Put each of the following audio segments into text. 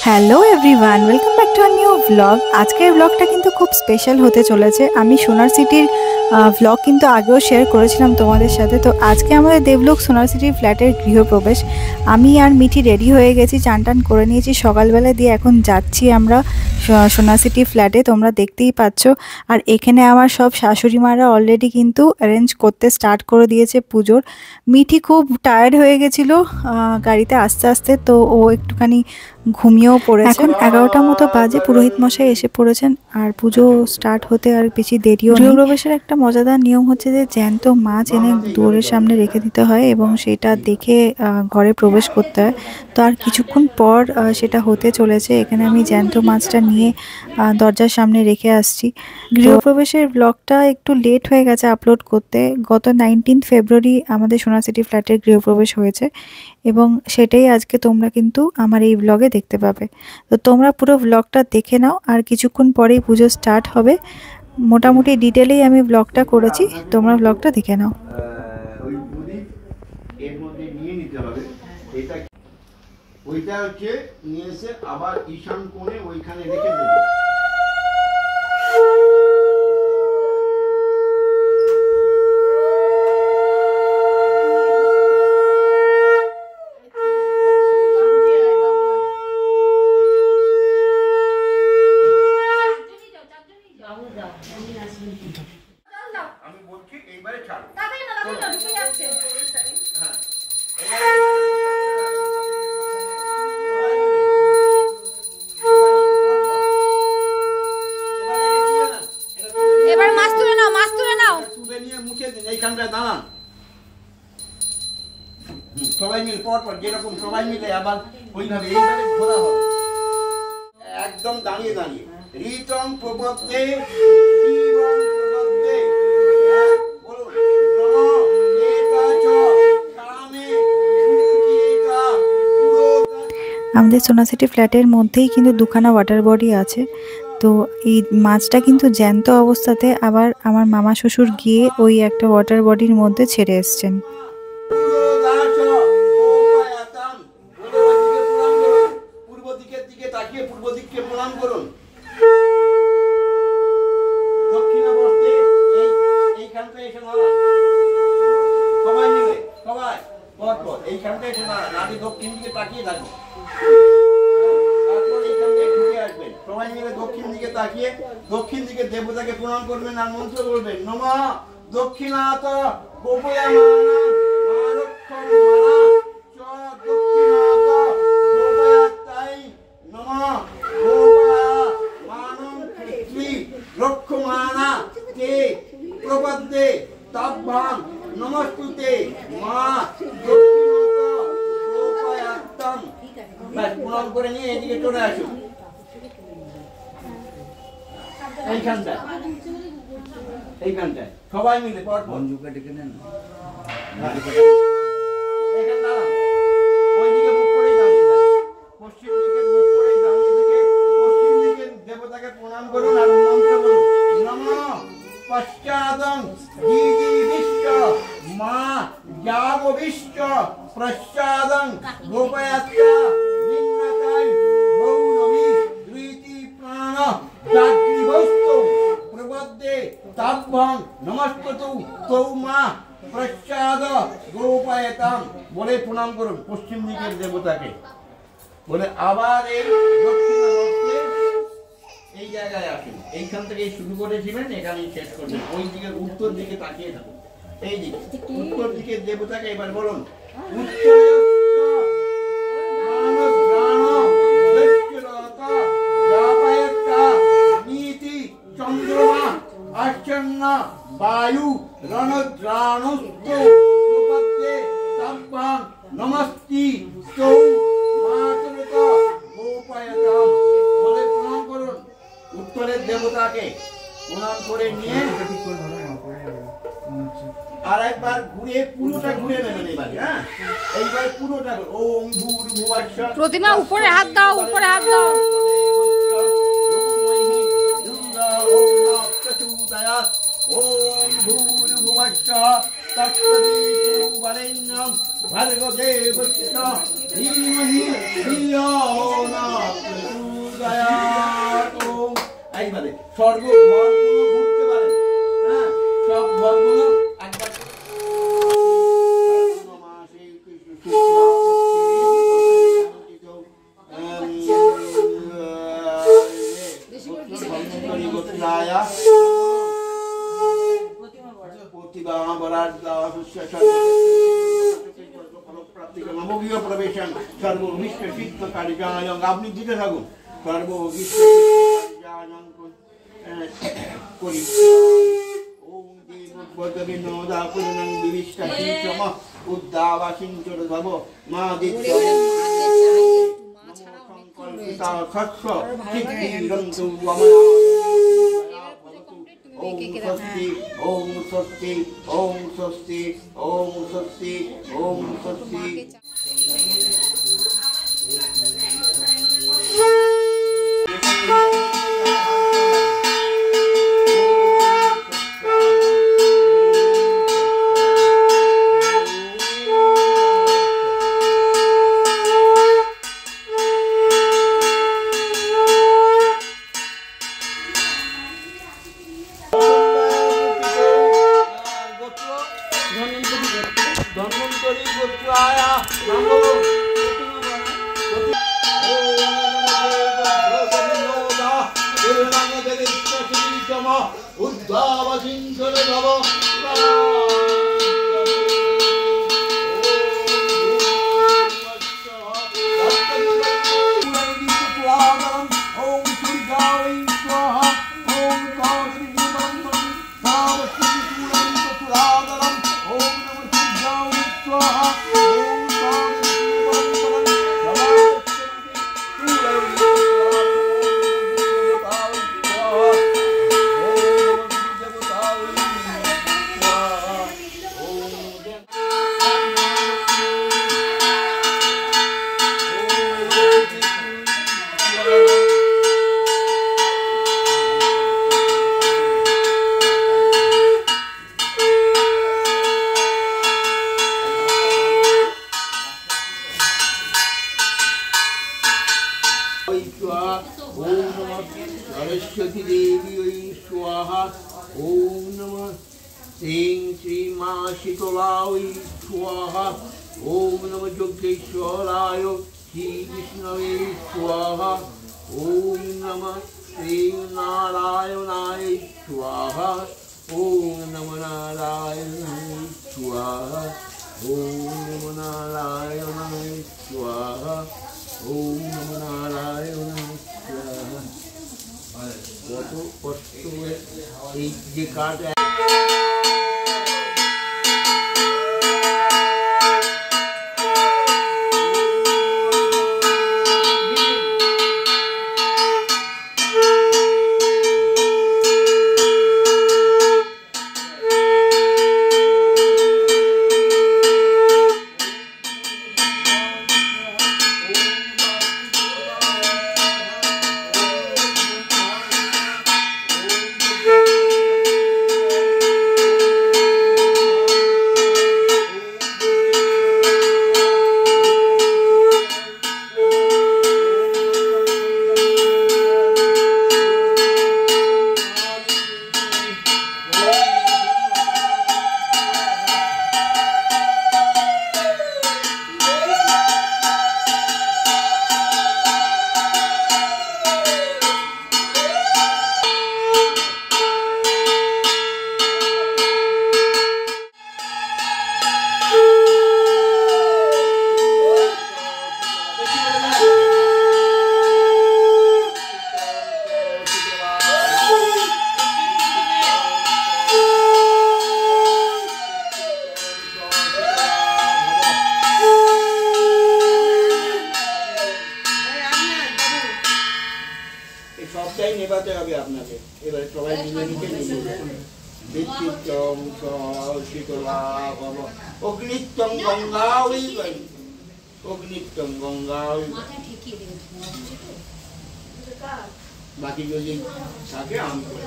Hello everyone, welcome back to a new blog. আজকের ব্লগটা কিন্তু খুব স্পেশাল হতে চলেছে। আমি সোনার সিটির ব্লগ কিন্তু আগেও শেয়ার করেছিলাম তোমাদের সাথে। তো আজকে আমাদের দেবলোক সোনার সিটির ফ্ল্যাটের গৃহপ্রবেশ। আমি আর মিঠি রেডি হয়ে গেছি, চান টান করে নিয়েছি সকালবেলা, দিয়ে এখন যাচ্ছি আমরা সোনার সিটি ফ্ল্যাটে। তোমরা দেখতেই পাচ্ছ। আর এখানে আমার সব শাশুড়ি মারা অলরেডি কিন্তু অ্যারেঞ্জ করতে স্টার্ট করে দিয়েছে পুজোর। মিঠি খুব টায়ার্ড হয়ে গেছিলো গাড়িতে আস্তে আস্তে, তো ও একটুখানি ঘুমিয়েও পড়েছে। এখন 11টার মতো বাজে, পুরোহিত মশাই এসে পড়েছেন আর পুজো স্টার্ট হতে আর বেশি দেরিও নেই। গৃহপ্রবেশের একটা মজাদার নিয়ম হচ্ছে যে জ্যান্ত মাছ এনে দুয়ারের সামনে রেখে দিতে হয় এবং সেটা দেখে ঘরে প্রবেশ করতে হয়। তো আর কিছুক্ষণ পর সেটা হতে চলেছে। এখানে আমি জ্যান্ত মাছটা নিয়ে দরজার সামনে রেখে আসছি। গৃহপ্রবেশের ব্লগটা একটু লেট হয়ে গেছে আপলোড করতে। গত 19 ফেব্রুয়ারি আমাদের সোনার সিটি ফ্ল্যাটের গৃহপ্রবেশ হয়েছে এবং সেটাই আজকে তোমরা কিন্তু আমার এই ব্লগে দেখতে পাবে। তো তোমরা পুরো ব্লগটা দেখে নাও, আর কিছুক্ষণ পরেই পুজো স্টার্ট হবে। মোটামুটি ডিটেলেই আমি ব্লগটা করেছি, তোমরা ব্লগটা দেখে নাও। ওইটা হচ্ছে নিয়ে এসে আবার ঈশান কোণে ওইখানে রেখে দেবে। আমি বলছি এইবারে ছাড়ো। এবার মাছ তুলে নাও, মাছ তুলে নাও। তুলে নিয়ে মুছে দিন, এইখানটায় দাঁড়ান। সবাই মিলে পরপর যেরকম সবাই মিলে আবার ওইভাবে এইভাবে ঘোরা হবে, একদম দাঁড়িয়ে দাঁড়িয়ে। ঋতং প্রবদ্ধে শিবং প্রবদ্ধে, বলুন নমঃ একাচ কামে সুচিতা পুরো। আমাদের সোনার সিটি ফ্ল্যাটের মধ্যেই কিন্তু দুখানা ওয়াটার বডি আছে। তো এই মাছটা কিন্তু জ্যান্ত অবস্থাতে আবার আমার মামা শ্বশুর গিয়ে ওই একটা ওয়াটার বডির মধ্যে ছেড়ে এসছেন। পূর্ব দিকের দিকে তাকিয়ে পূর্ব দিককে প্রণাম করুন। দক্ষিণাবর্তে এইখানটায় এসে দাঁড়ান, সবাই মিলে, সবাই পরপর এইখানটায় এসে দাঁড়ান। আগে দক্ষিণ দিকে তাকিয়ে থাকুন, তারপর এইখানটায় ঢুকে আসবেন। সবাই মিলে দক্ষিণ দিকে তাকিয়ে দক্ষিণ দিকে দেবতাকে প্রণাম করবেন আর মন্ত্র বলবেন। নমঃ দক্ষিণাত গোপয়ামানা মারক্ষণ মানা চ দক্ষিণাত গোপয়াত্তাই নমঃ গোপয়ামানং কৃত্রি রক্ষমানা তে প্রপদ্যে তাভ্যাং নমস্তুতে মা দক্ষিণাত গোপয়াত্তাম। প্রণাম করে নিয়ে এদিকে চলে আসুন। এইখানটায় এইখানটায় সবাই মিলে পরপর ডেকে নেন। এখানে দাঁড়ান, ওইদিকে মুখ করেই দাঁড়িয়ে থাকুন। পশ্চিম দিকে মুখ করেই দাঁড়িয়ে থেকে পশ্চিম দিকে দেবতাকে প্রণাম করুন আর মন্ত্র বলুন। নমঃ পশ্চাদং দিদিবিশ্চ মা যাববিশ্চ প্রশ্চাদং গোপয়াত্তা নিন্নকাই গৌরবী দ্বিতি প্রাণ জাগ্রীবস্তু প্রবদ্ধে তাভ্যাং নমস্তুতু তৌ মা প্রশ্চাদ গোপয়তাম বলে প্রণাম করুন পশ্চিম দিকের দেবতাকে। বলে আবার এই দক্ষিণাবর্তে এই জায়গায় আসুন। এইখান থেকে শুরু করেছিলেন, এখানেই শেষ করবেন। ওই দিকে উত্তর দিকে তাকিয়ে থাকুন। এই দিকে উত্তর দিকের দেবতাকে এবার বলুন। চন্দ্রমা আচ্ছন্ন বায়ু রণদ্রাণস্তু প্রপদ্যে তাভ্যাং নমস্তি তৌ মাতৃত গোপয়তাম বলে প্রণাম করুন উত্তরের দেবতাকে। প্রণাম করে নিয়ে আর একবার ঘুরে পুরোটা ঘুরে নেবেন এবারে। হ্যাঁ, এইবার পুরোটা ওম ভূর্ভুবস্সঃ। প্রতিমা উপরে হাত দাও, উপরে হাত দাও। ओम भूर्भुवस्सः तत्सवितुर्वरेण्यं भर्गो देवस्य धीमहि धियो न পারে, সর্ব ঘরগুলো ঘুরতে পারে, হ্যাঁ সব ঘরগুলো একবার আপনি দিতে থাকুন সর্বভীষ্ট করি উদ্দাবাসিঞ্চর ভব মা দিত্য ওম স্বস্তি ওম স্বস্তি ওম স্বস্তি ওম স্বস্তি। ধন্বন্তরী গোত্রায়া মঙ্গল উদ্ধাবাসিঞ্চরে ভব सरस्वती देवी स्वाहा ओम नमः श्रीं श्री मा शीतलाय स्वाहा ओम नमः योगेश्वराय श्री विष्णवे स्वाहा ओम नमः श्री नारायणाय स्वाहा ओम नमः नारायणाय स्वाहा ओम नमः नारायणाय स्वाहा ओम नमः नारायणाय स्वाहा। কত কষ্ট এই যে কাঠ সবটাই নেবাতে হবে আপনাকে। এবারে সবাই মিলে নিতে বিচিত্রম শীতলা ভব অগ্নিত্যং গঙ্গা ওই অগ্নিত্যং গঙ্গা ওই বাকি যদি থাকে আমি করে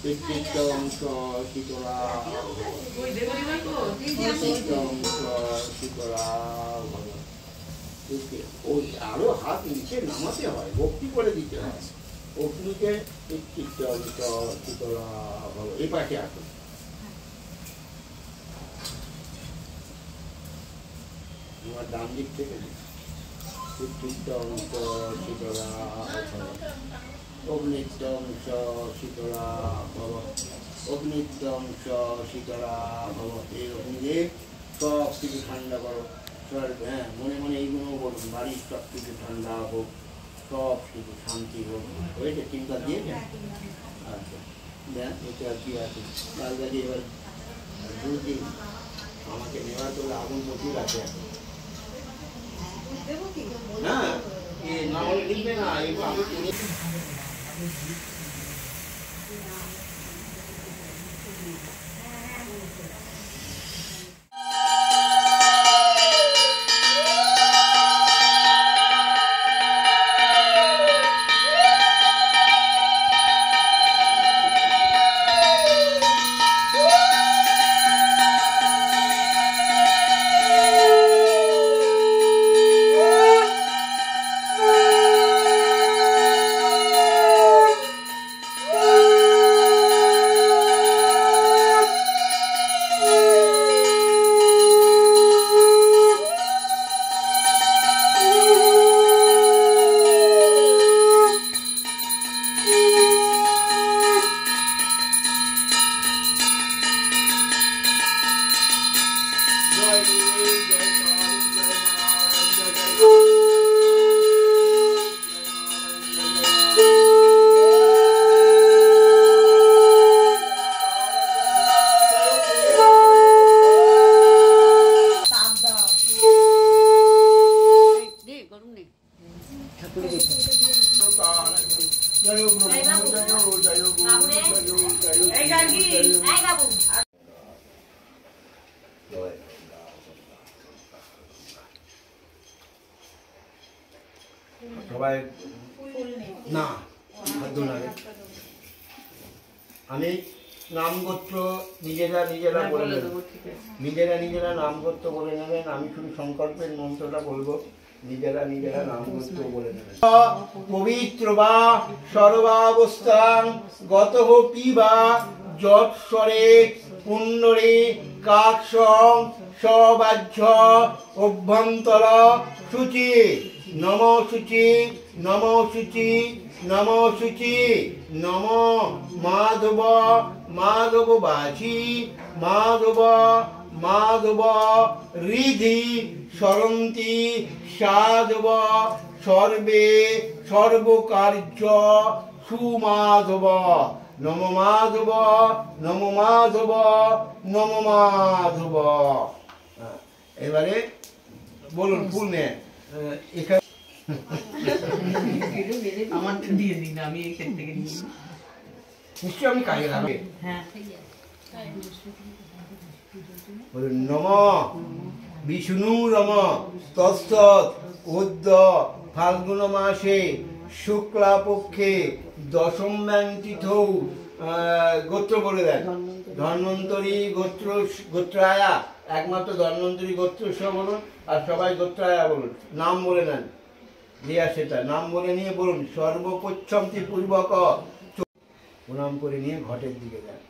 বিচিত্রম শীতলা শীতলা ওই আরো হাত নিচে নামাতে হয়, ভক্তি করে দিতে হয়। অগ্নিকে শীতলা ভব, এই পাশে আসুন। আমার ডান দিক থেকে শীতলা অগ্নিধ্বংস শীতলা ভব, অগ্নিধ্বংস শীতলা ভব। এই অগ্নিদেব সব কিছু ঠান্ডা করো। হ্যাঁ, মনে মনে এইগুলো বলুন, বাড়ির সব কিছু ঠান্ডা হোক, সব কিছু শান্তি হোক। হয়েছে? চিন্তা দিয়েছেন? আচ্ছা, দেন এটা কি আছে লাল গাড়ি। এবার দুধ দিন আমাকে নেওয়ার তোলে, আগুন প্রচুর আছে এখন। হ্যাঁ, না হলে লিখবে না, এগুলো আমি কিনে সবাই না আমি নামগোত্র নিজেরা বলে নেবেন, নিজেরা নামগোত্র বলে নেবেন। আমি শুধু সংকল্পের মন্ত্রটা বলবো, নিজেরা নামগোত্র বলে নেবেন। পবিত্র বা সর্বাবস্থান গত পিবা যৎস্বরে পুণ্যরে কাক্ষং সবাহ্য অভ্যন্তর শুচি নম শুচি নম শুচি নম শুচি নম মাধব মাধব বাচি মাধব মাধব হৃদি সরন্তি সাধব সর্বে সর্বকার্য সুমাধব নম মাধব নম মাধব নম মাধব। এবারে বলুন ফুল নেন এখানে আমার তো দিয়ে দিন, আমি এখান থেকে নিশ্চয়ই আমি কাজে লাগবে। নম বিষ্ণু রম তৎসৎ উদ্য ফাল্গুন মাসে শুক্লা পক্ষে দশম্যাং তিথৌ গোত্র বলে দেন। ধন্বন্তরী গোত্রায়া, একমাত্র ধন্বন্তরী গোত্র সব বলুন, আর সবাই গোত্রায়া বলুন। নাম বলে নেন, দিয়া সেটা নাম বলে নিয়ে বলুন সর্বপচ্ছন্তি পূর্বক প্রণাম করে নিয়ে ঘটের দিকে যান।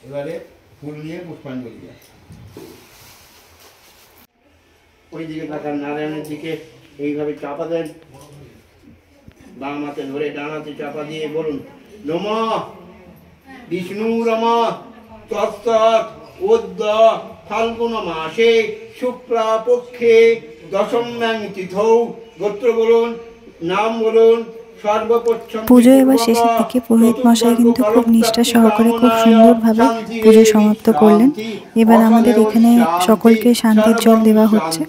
এবারে ফুল নিয়ে পুষ্পাঞ্জলি দেন। ওই দিকে থাকার নারায়ণের দিকে এইভাবে চাপা দেন, বাম হাতে ধরে ডান হাতে চাপা দিয়ে বলুন নম বিষ্ণু রম তৎসৎ উদ্য ফাল্গুন মাসে শুক্লা পক্ষে দশম্যাং তিথৌ গোত্র বলুন, নাম বলুন। পুজো এবার শেষের দিকে পুরোহিত মশাই কিন্তু খুব নিষ্ঠা সহকারে খুব সুন্দরভাবে পুজো সমাপ্ত করলেন। এবার আমাদের এখানে সকলকে শান্তির জল দেওয়া হচ্ছে।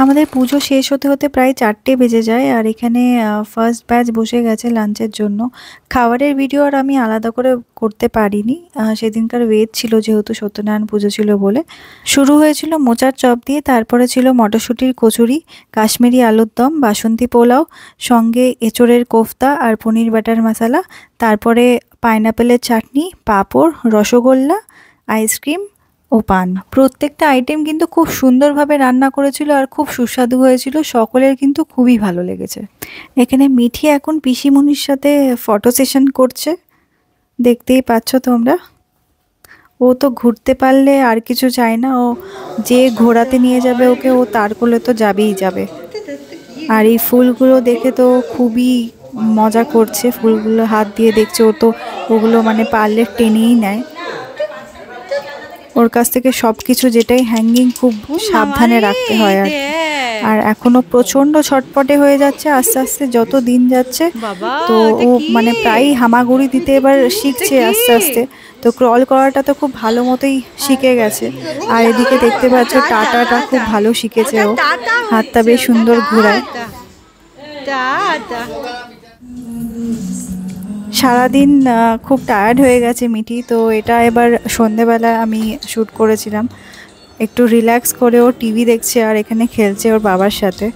আমাদের পুজো শেষ হতে হতে প্রায় 4টে বেজে যায়, আর এখানে ফার্স্ট ব্যাচ বসে গেছে লাঞ্চের জন্য। খাবারের ভিডিও আর আমি আলাদা করে করতে পারিনি, সেদিনকার ওয়েট ছিল যেহেতু সত্যনারায়ণ পুজো ছিল বলে। শুরু হয়েছিল মোচার চপ দিয়ে, তারপরে ছিল মটরশুঁটির কচুরি, কাশ্মীরি আলুর দম, বাসন্তী পোলাও, সঙ্গে এঁচোড়ের কোফতা আর পনির বাটার মশলা, তারপরে পাইনাপেলের চাটনি, পাঁপড়, রসগোল্লা, আইসক্রিম ও পান। প্রত্যেকটা আইটেম কিন্তু খুব সুন্দরভাবে রান্না করেছিল আর খুব সুস্বাদু হয়েছিল, সকলের কিন্তু খুবই ভালো লেগেছে। এখানে মিঠি এখন পিসিমণির সাথে ফটো সেশন করছে, দেখতেই পাচ্ছ তোমরা। ও তো ঘুরতে পারলে আর কিছু চায় না, ও যে ঘোরাতে নিয়ে যাবে ওকে, ও তার কোলে তো যাবেই যাবে। আর এই ফুলগুলো দেখে তো খুবই মজা করছে, ফুলগুলো হাত দিয়ে দেখছে, ও তো ওগুলো মানে পারলে টেনেই নেয়। ওর কাছ থেকে সব কিছু যেটাই হ্যাঙ্গিং খুব সাবধানে রাখতে হয়। আর এখনো প্রচন্ড ছটপটে হয়ে যাচ্ছে আস্তে আস্তে যত দিন যাচ্ছে। তো ও মানে প্রায়ই হামাগুড়ি দিতে এবার শিখছে আস্তে আস্তে। তো ক্রল করাটা তো খুব ভালো মতোই শিখে গেছে। আর এদিকে দেখতে পাচ্ছ টাটাটা খুব ভালো শিখেছে, ও হাতটা বেশ সুন্দর ঘোরায়। সারাদিন খুব টায়ার্ড হয়ে গেছে মিঠি, তো এটা এবার সন্ধেবেলা আমি শ্যুট করেছিলাম। একটু রিল্যাক্স করে ও টিভি দেখছে আর এখানে খেলছে ওর বাবার সাথে।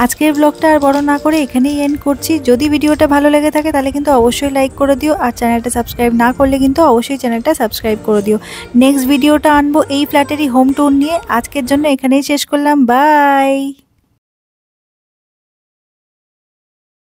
আজকের ব্লগটা আর বড় না করে এখানেই এন্ড করছি। যদি ভিডিওটা ভালো লেগে থাকে তাহলে কিন্তু অবশ্যই লাইক করে দিও, আর চ্যানেলটা সাবস্ক্রাইব না করলে কিন্তু অবশ্যই চ্যানেলটা সাবস্ক্রাইব করে দিও। নেক্সট ভিডিওটা আনবো এই ফ্ল্যাটেরই হোম ট্যুর নিয়ে। আজকের জন্য এখানেই শেষ করলাম, বাই।